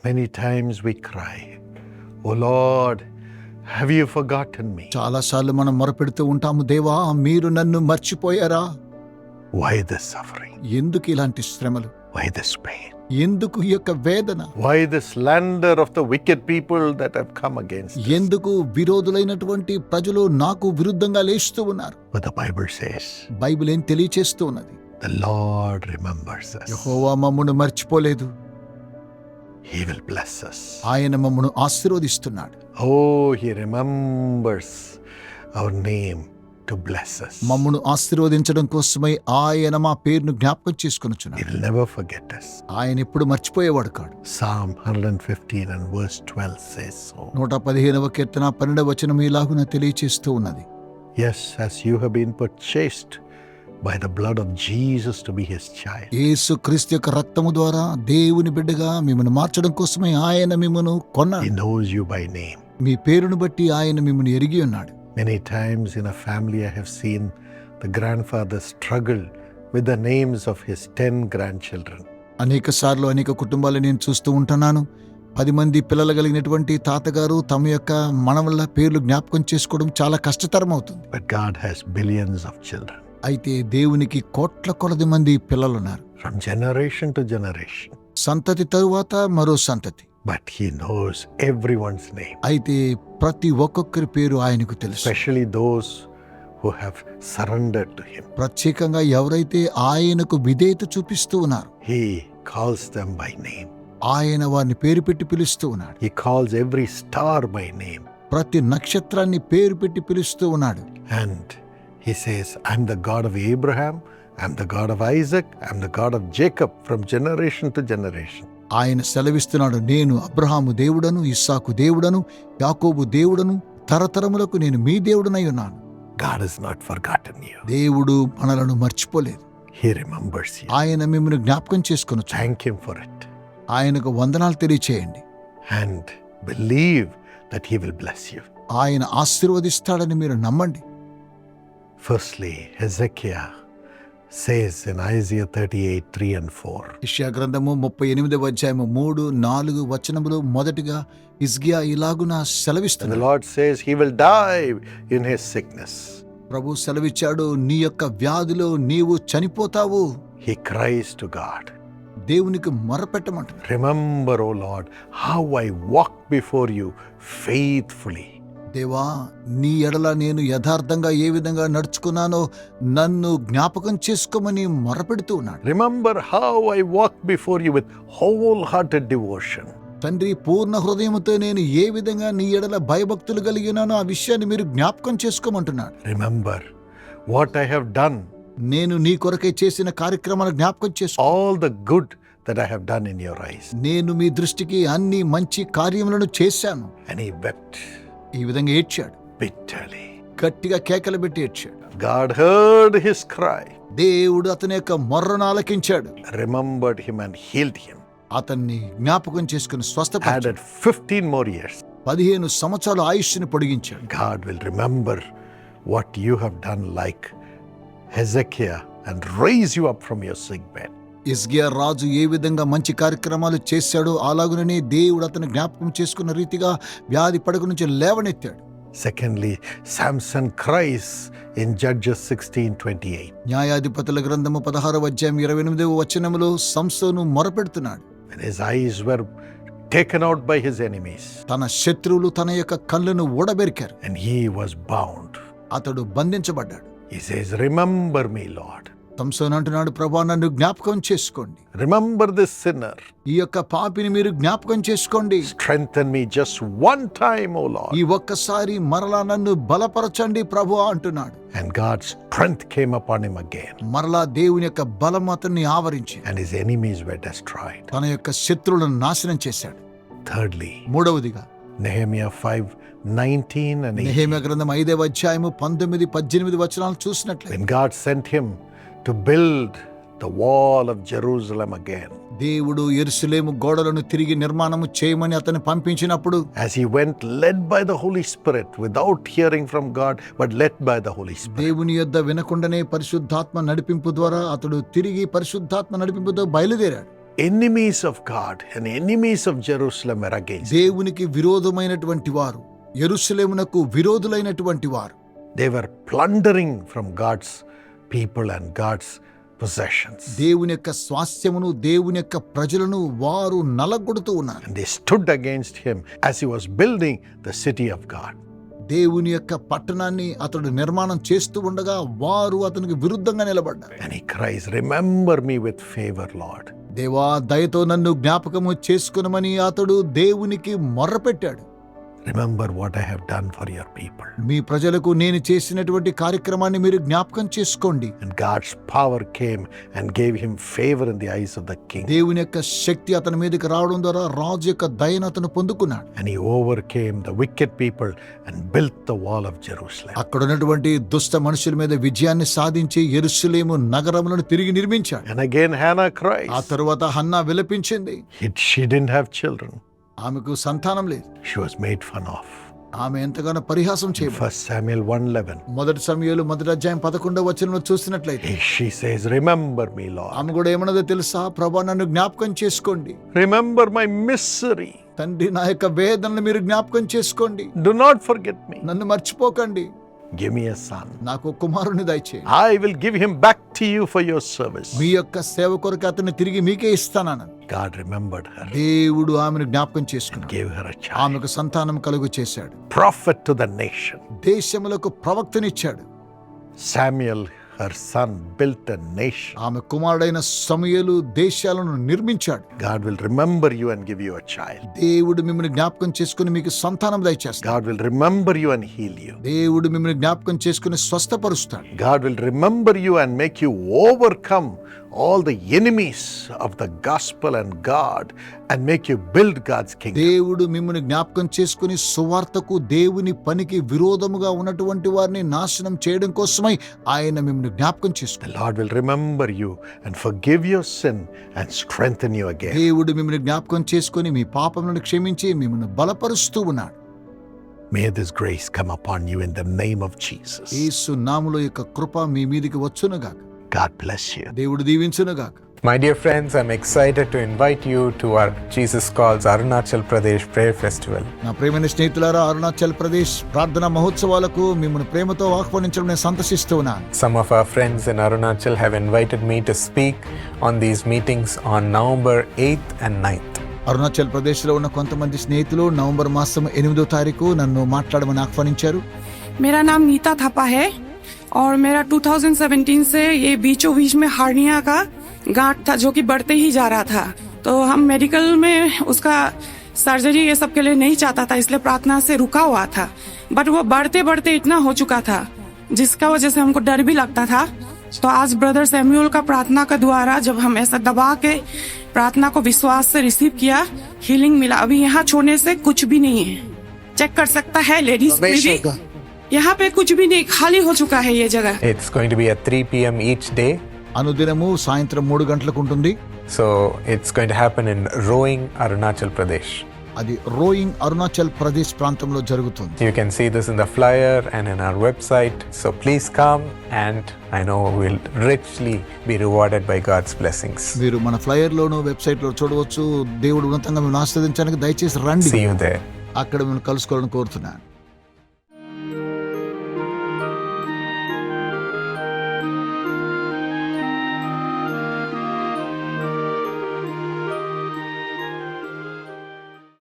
Many times we cry, "Oh Lord, have you forgotten me?" చాలాసార్లు మనం మొరపెడుతూ ఉంటాము, దేవా మీరు నన్ను మర్చిపోయారా? Why this suffering? ఎందుకు ఇలాంటి శ్రమలు? Why this pain? ఎందుకు ఈ యొక్క వేదన? Why the slander of the wicked people that have come against us? ఎందుకు విరోధులైనటువంటి ప్రజలు నాకు విరుద్ధంగా లేస్తూ ఉన్నారు? But the Bible says, Bible ఏం తెలియచేస్తూ ఉన్నది? the Lord remembers us. యెహోవా మమ్మును మర్చిపోలేదు, He will bless us. ఆయన మమ్మును ఆశీర్వదిస్తున్నాడు. Oh, He remembers our name to bless us. మమ్మును ఆశీర్వదించడం కోసమై ఆయన మా పేరును జ్ఞాపకం He చేసుకొనుచున్నాడు. will never forget us. ఆయన ఎప్పుడు మర్చిపోయేవాడు కాడు. Psalm 115 and verse 12 says so. 115వ కీర్తన 12వ వచనం ఇలాగున తెలియచేస్తూ ఉన్నది. Yes, as you have been purchased by the blood of Jesus to be His child. యేసు క్రీస్తు యొక్క రక్తము ద్వారా దేవుని బిడ్డగా మిమ్మల్ని మార్చడం కోసమే ఆయన మిమ్మను He కొన్నాడు. knows you by name. మీ పేరును బట్టి ఆయన మిమ్మల్ని ఎరిగి ఉన్నాడు. Many times in a family I have seen the grandfather struggle with the names of his 10 grandchildren. అనేక సార్లు అనేక కుటుంబాలు నేను చూస్తూ ఉంటున్నాను. 10 మంది పిల్లలు కలిగినటువంటి తాతగారు తమ యొక్క మనవళ్ళ పేర్లు జ్ఞాపకం చేసుకోవడం చాలా కష్టతరం అవుతుంది. But God has billions of children. అయితే దేవునికి కోట్ల కొలది మంది పిల్లలున్నారు. From generation to generation. సంతతి తరువాత మరో సంతతి. But He knows everyone's name. అయితే ప్రతి ఒక్కొక్కరి పేరు ఆయనకు తెలుసు. Especially those who have surrendered to Him. ప్రత్యేకంగా ఎవరైతే ఆయనకు విధేయత చూపిస్తూ ఉన్నారు, He calls them by name. ఆయన వారిని పేరు పెట్టి పిలుస్తూ ఉన్నాడు. He calls every star by name. ప్రతి నక్షత్రాన్ని పేరు పెట్టి పిలుస్తూ ఉన్నాడు. And He says, I'm the God of Abraham, I'm the God of Isaac, I'm the God of Jacob, from generation to generation. ఆయన సెలవిస్తున్నాడు, నేను అబ్రహాము దేవుడను, ఇస్సాకు దేవుడను, యాకోబు దేవుడను, తరతరములకు నేను మీ దేవుడనై ఉన్నాను. God has not forgotten you. దేవుడు మనలను మర్చిపోలేదు. He remembers you. ఆయన మిమ్మల్ని జ్ఞాపకం చేసుకొనొచ్చు. Thank Him for it. ఆయనకు వందనాలు తెలియచేయండి. And believe that He will bless you. ఆయన ఆశీర్వదిస్తాడని మీరు నమ్మండి. Firstly, Hezekiah says in Isaiah 38, 3 and 4. యెషయా గ్రంథము 38వ అధ్యాయము 3, 4 వచనములు మొదటిగా హిజ్కియా ఇలాగున And the సెలవిస్తున్నాడు. Lord says He will die in His sickness. ప్రభు సెలవిచ్చాడు, నీ యొక్క వ్యాధిలో నీవు చనిపోతావు. He cries to God. దేవునికి మొరపెట్టమంటున్నాడు. Remember, O Lord, how I walked before you faithfully. దేవా, నీ ఎడల నేను యథార్థంగా ఏ విధంగా నడుచుకున్నానో నన్ను జ్ఞాపకం చేసుకోమని మొరపెడుతూ ఉన్నాడు. Remember how I walked before you with wholehearted devotion. తండ్రి, పూర్ణ హృదయముతో నేను ఏ విధంగా నీ ఎడల భయభక్తులు కలిగినానో ఆ విషయాన్ని మీరు జ్ఞాపకం చేసుకోమంటున్నాడు. Remember what I have done. నేను నీ కొరకై చేసిన కార్యక్రమాలు జ్ఞాపకం చేసుకో. All the good that I have done in your eyes. నేను మీ దృష్టికి అన్ని మంచి కార్యములను చేశాను. And he wept ఈ విధంగా ఏడ్చాడు. bitterly. గట్టిగా కేకలు పెట్టి ఏడ్చాడు. God heard his cry, దేవుడు అతని యొక్క మొర్రను ఆలకించాడు. remembered him and healed him. అతన్ని జ్ఞాపకం చేసుకుని స్వస్థపరిచాడు. Added 15 more years. 15 సంవత్సరాలు ఆయుష్ని పొడిగించాడు. God will remember what you have done like Hezekiah and raise you up from your sick bed. హిజ్కియా రాజు ఏ విధంగా మంచి కార్యక్రమాలు చేశాడో అలాగుననే దేవుడు అతను జ్ఞాపకం చేసుకున్న రీతిగా వ్యాధి పడక నుంచి లేవనెత్తాడు. Secondly, Samson cries in Judges 16:28. న్యాయాధిపతుల గ్రంథము 16వ అధ్యాయం 28వ వచనములో సంసోను మొరపెడుతున్నాడు. When his eyes were taken out by his enemies తన శత్రువులు తన యొక్క కళ్ళను ఊడబెరికారు. and he was bound, అతడు బంధించబడ్డాడు. he says, remember me, Lord. సంసోను అంటున్నాడు, ప్రభువా నన్ను జ్ఞాపకం చేసుకోండి. Remember this sinner. ఈ యొక్క పాపిని మీరు జ్ఞాపకం చేసుకోండి. Strengthen me just one time, O Lord. ఈ ఒక్కసారి మరలా నన్ను బలపరచండి ప్రభువా అంటున్నాడు. And God's strength came upon him again. మరలా దేవుని యొక్క బలం అతన్ని ఆవరించి And his enemies were destroyed. తన యొక్క శత్రువులను నాశనం చేశాడు. Thirdly, మూడవదిగా Nehemiah 5:19 and 18. నెహెమ్యా గ్రంథం 5వ అధ్యాయము 19, 18 వచనాలు చూసినట్లయితే When God sent him to build the wall of Jerusalem again, దేవుడు యెరూషలేము గోడలను తిరిగి నిర్మాణము చేయమని అతన్ని పంపించినప్పుడు as he went led by the Holy Spirit without hearing from God but led by the Holy Spirit, దేవుని యొద్ద వినకుండానే పరిశుద్ధాత్మ నడిపింపు ద్వారా అతడు తిరిగి పరిశుద్ధాత్మ నడిపింపుతో బయలుదేరాడు. enemies of God and enemies of Jerusalem were against him. దేవునికి విరోధమైనటువంటి వారు, యెరూషలేమునకు విరోధులైనటువంటి వారు, They were plundering from God's people and God's possessions. దేవుని యొక్క స్వాస్థ్యమును, దేవుని యొక్క ప్రజలను వారు నలగొడుతూ ఉన్నారు. And they stood against him as he was building the city of God. దేవుని యొక్క పట్టణాన్ని అతడు నిర్మాణం చేస్తూ ఉండగా వారు అతనికి విరుద్ధంగా నిలబడ్డారు. And he cries, "Remember me with favor, Lord." దేవా, దయతో నన్ను జ్ఞాపకము చేసుకునమని అతడు దేవునికి మొర్రపెట్టాడు. Remember what I have done for your people. మీ ప్రజలకు నేను చేసినటువంటి కార్యక్రమాన్ని మీరు జ్ఞాపకం చేసుకోండి. And God's power came and gave him favor in the eyes of the king. దేవుని యొక్క శక్తి అతని మీదకి రావడం ద్వారా రాజు యొక్క దయను అతను పొందుకున్నాడు. And he overcame the wicked people and built the wall of Jerusalem. అక్కడ ఉన్నటువంటి దుష్ట మనుషుల మీద విజయాన్ని సాధించి యెరూషలేము నగరములను తిరిగి నిర్మించాడు. And again Hannah ఆ cries. తరువాత Hannah విలపించింది. She didn't have children. ఆమెకు సంతానం లేదు. She was made fun of. ఆమె ఎంతగానో పరిహాసం చేయబడింది. 1 Samuel 1:11. మొదటి సమూయేలు 1:11 చూసినట్లయితే She says, "Remember me, Lord. ఆమె కూడా ఏమన్నదో తెలుసా? ప్రభా, నన్ను జ్ఞాపకం చేసుకోండి. Remember my misery. తండ్రి, నా యొక్క వేదనను మీరు జ్ఞాపకం చేసుకోండి. Do not forget me. నన్ను మర్చిపోకండి. Give me a son. నాకు కుమారుని దయచేయండి. I will give him back to you for your service." మీ యొక్క సేవ కొరకు అతన్ని తిరిగి మీకే ఇస్తానని God remembered her. దేవుడు ఆమెను జ్ఞాపకం చేసుకున్నాడు. Gave her a child. ఆమెకు సంతానం కలుగు చేశాడు. Prophet to the nation. దేశములకు ప్రవక్తనిచ్చాడు. Samuel, her son, built a nation. ఆమె కుమారుడైన సమూయేలు దేశాలను నిర్మించాడు. God will remember you and give you a child. దేవుడు మిమ్మల్ని జ్ఞాపకం చేసుకుని మీకు సంతానం దయచేస్తాడు. God will remember you and heal you. దేవుడు మిమ్మల్ని జ్ఞాపకం చేసుకుని స్వస్థపరుస్తాడు. God will remember you and make you overcome all the enemies of the gospel and God and make you build God's kingdom. దేవుడు మిమ్మల్ని జ్ఞాపకం చేసుకుని సువార్తకు, దేవుని పనికి విరోధముగా ఉన్నటువంటి వారిని నాశనం చేయడం కోసమై ఆయన మిమ్మల్ని జ్ఞాపకం The చేసుకుని Lord will remember you and forgive your sin and strengthen you again. దేవుడు మిమ్మల్ని జ్ఞాపకం చేసుకుని మీ పాపములను క్షమించి మిమ్మల్ని బలపరుస్తూ ఉన్నాడు. May this grace come upon you in the name of Jesus. యేసు నామములో యొక్క కృప మీ మీదికి వచ్చునుగాక. God bless you. దేవుడు దీవించునుగాక. My dear friends, I'm excited to invite you to our Jesus Calls Arunachal Pradesh Prayer Festival. నా ప్రియమైన స్నేహితులారా, అరుణాచల్ ప్రదేశ్ ప్రార్థనా మహోత్సవాలకు మిమ్మల్ని ప్రేమతో ఆహ్వానించడం నేను సంతోషిస్తూ ఉన్నాను. Some of our friends in Arunachal have invited me to speak on these meetings on November 8th and 9th. Arunachal ప్రదేశ్లో ఉన్న కొంతమంది స్నేహితులు నవంబర్ మాసం 8వ తారీఖు నన్ను మాట్లాడమని ఆహ్వానించారు. मेरा नाम नीता थापा है और मेरा 2017 से ये बीचों बीच में हार्निया का गांठ था जो कि बढ़ते ही जा रहा था. तो हम मेडिकल में उसका सर्जरी ये सब के लिए नहीं चाहता था, इसलिए प्रार्थना से रुका हुआ था. बट वो बढ़ते बढ़ते इतना हो चुका था जिसका वजह से हमको डर भी लगता था. तो आज ब्रदर सैमुअल का प्रार्थना का द्वारा जब हम ऐसा दबा के प्रार्थना को विश्वास से रिसीव किया, हीलिंग मिला. अभी यहाँ छोड़ने से कुछ भी नहीं है, चेक कर सकता है लेडीज भी. यहाँ पे कुछ भी नहीं, खाली हो चुका है ये जगह. It's going to be at 3 p.m. each day. అనుదినము సాయంత్రం 3 గంటలకు ఉంటుంది. So it's going to happen in Roing, Arunachal Pradesh. అది రోయింగ్ అరుణాచల్ ప్రదేశ్ ప్రాంతంలో జరుగుతుంది. You can see this in the flyer and in our website. So please come, and I know we'll richly be rewarded by God's blessings. మీరు మన flyer లోను website లో చూడవచ్చు. దేవుడు ఉన్నతంగా మిమ్మల్ని ఆశీర్వదించడానికి దయచేసి రండి. See you there. అక్కడ మిమ్మల్ని కలుసుకోవాలని కోరుతున్నాను.